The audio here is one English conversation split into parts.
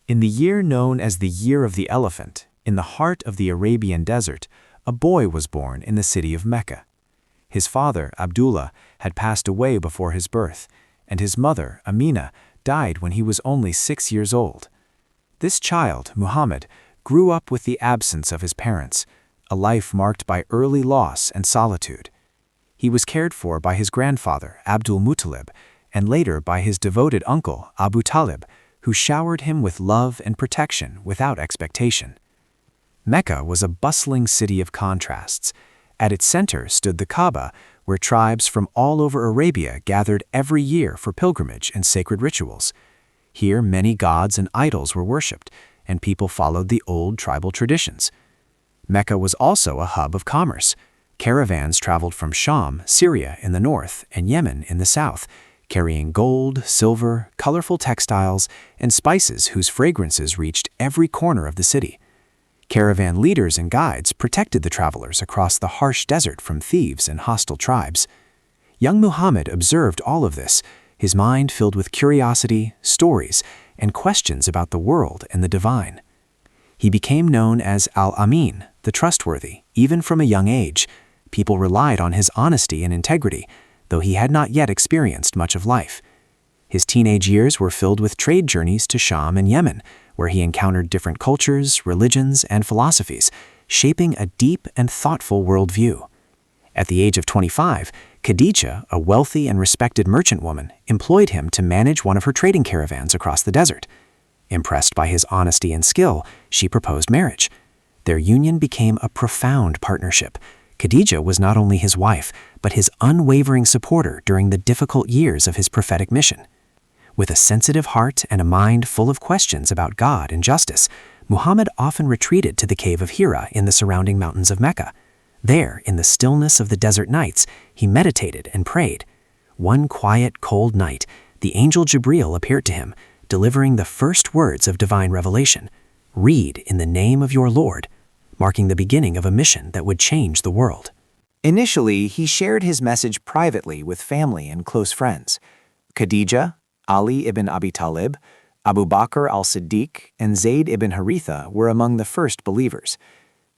In the year known as the Year of the Elephant, in the heart of the Arabian desert, a boy was born in the city of Mecca. His father, Abdullah, had passed away before his birth, and his mother, Amina, died when he was only 6 years old. This child, Muhammad, grew up with the absence of his parents, a life marked by early loss and solitude. He was cared for by his grandfather, Abdul Muttalib, and later by his devoted uncle, Abu Talib, who showered him with love and protection without expectation. Mecca was a bustling city of contrasts. At its center stood the Kaaba, where tribes from all over Arabia gathered every year for pilgrimage and sacred rituals. Here many gods and idols were worshipped, and people followed the old tribal traditions. Mecca was also a hub of commerce. Caravans traveled from Sham, Syria in the north, and Yemen in the south, carrying gold, silver, colorful textiles, and spices whose fragrances reached every corner of the city. Caravan leaders and guides protected the travelers across the harsh desert from thieves and hostile tribes. Young Muhammad observed all of this, his mind filled with curiosity, stories, and questions about the world and the divine. He became known as Al-Amin, the trustworthy, even from a young age. People relied on his honesty and integrity, though he had not yet experienced much of life. His teenage years were filled with trade journeys to Sham and Yemen, where he encountered different cultures, religions, and philosophies, shaping a deep and thoughtful worldview. At the age of 25, Khadija, a wealthy and respected merchant woman, employed him to manage one of her trading caravans across the desert. Impressed by his honesty and skill, she proposed marriage. Their union became a profound partnership. Khadija was not only his wife, but his unwavering supporter during the difficult years of his prophetic mission. With a sensitive heart and a mind full of questions about God and justice, Muhammad often retreated to the cave of Hira in the surrounding mountains of Mecca. There, in the stillness of the desert nights, he meditated and prayed. One quiet, cold night, the angel Jibril appeared to him, delivering the first words of divine revelation, "Read in the name of your Lord," marking the beginning of a mission that would change the world. Initially, he shared his message privately with family and close friends. Khadija, Ali ibn Abi Talib, Abu Bakr al-Siddiq, and Zayd ibn Haritha were among the first believers.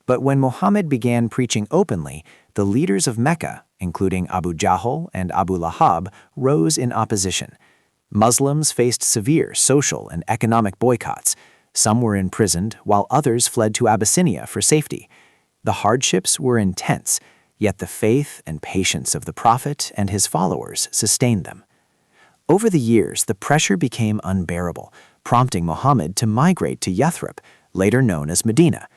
But when Muhammad began preaching openly, the leaders of Mecca, including Abu Jahl and Abu Lahab, rose in opposition. Muslims faced severe social and economic boycotts. Some were imprisoned, while others fled to Abyssinia for safety. The hardships were intense, yet the faith and patience of the Prophet and his followers sustained them. Over the years, the pressure became unbearable, prompting Muhammad to migrate to Yathrib, later known as Medina.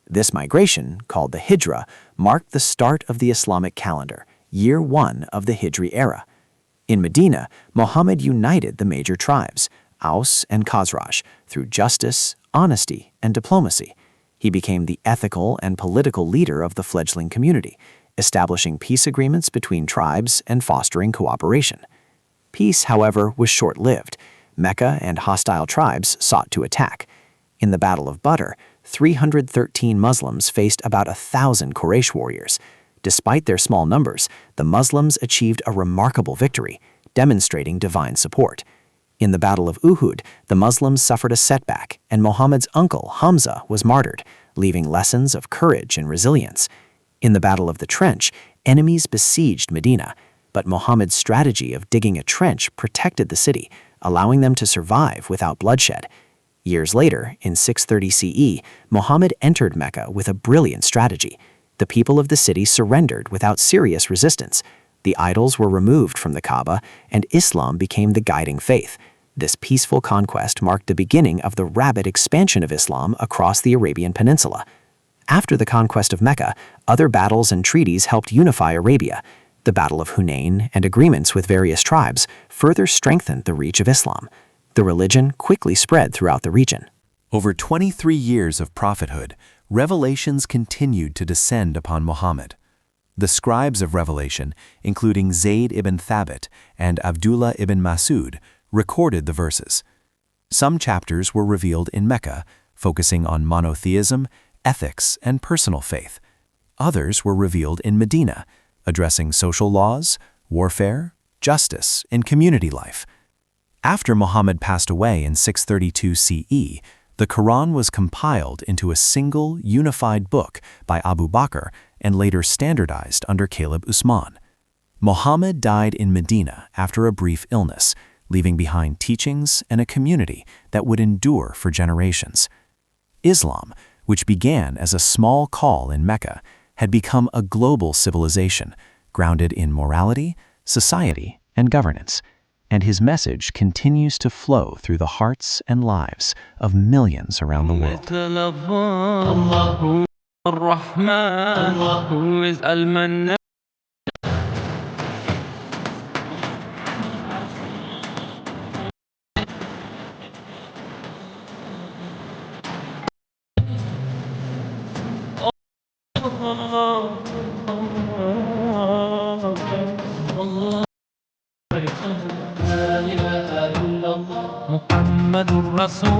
This migration, called the Hijra, marked the start of the Islamic calendar, year 1 of the Hijri era. In Medina, Muhammad united the major tribes, Aus and Khazraj, through justice, honesty, and diplomacy. He became the ethical and political leader of the fledgling community, establishing peace agreements between tribes and fostering cooperation. Peace, however, was short-lived. Mecca and hostile tribes sought to attack. In the Battle of Badr, 313 Muslims faced about 1,000 Quraysh warriors. Despite their small numbers, the Muslims achieved a remarkable victory, demonstrating divine support. In the Battle of Uhud, the Muslims suffered a setback, and Muhammad's uncle, Hamza, was martyred, leaving lessons of courage and resilience. In the Battle of the Trench, enemies besieged Medina, but Muhammad's strategy of digging a trench protected the city, allowing them to survive without bloodshed. Years later, in 630 CE, Muhammad entered Mecca with a brilliant strategy. The people of the city surrendered without serious resistance. The idols were removed from the Kaaba, and Islam became the guiding faith. This peaceful conquest marked the beginning of the rapid expansion of Islam across the Arabian Peninsula. After the conquest of Mecca, other battles and treaties helped unify Arabia. The Battle of Hunain and agreements with various tribes further strengthened the reach of Islam. The religion quickly spread throughout the region. Over 23 years of prophethood, revelations continued to descend upon Muhammad. The scribes of revelation, including Zayd ibn Thabit and Abdullah ibn Masud, recorded the verses. Some chapters were revealed in Mecca, focusing on monotheism, ethics, and personal faith. Others were revealed in Medina, addressing social laws, warfare, justice, and community life. After Muhammad passed away in 632 CE, The Quran was compiled into a single, unified book by Abu Bakr and later standardized under Caliph Usman. Muhammad died in Medina after a brief illness, leaving behind teachings and a community that would endure for generations. Islam, which began as a small call in Mecca, had become a global civilization, grounded in morality, society, and governance, and his message continues to flow through the hearts and lives of millions around the world. محمد رسول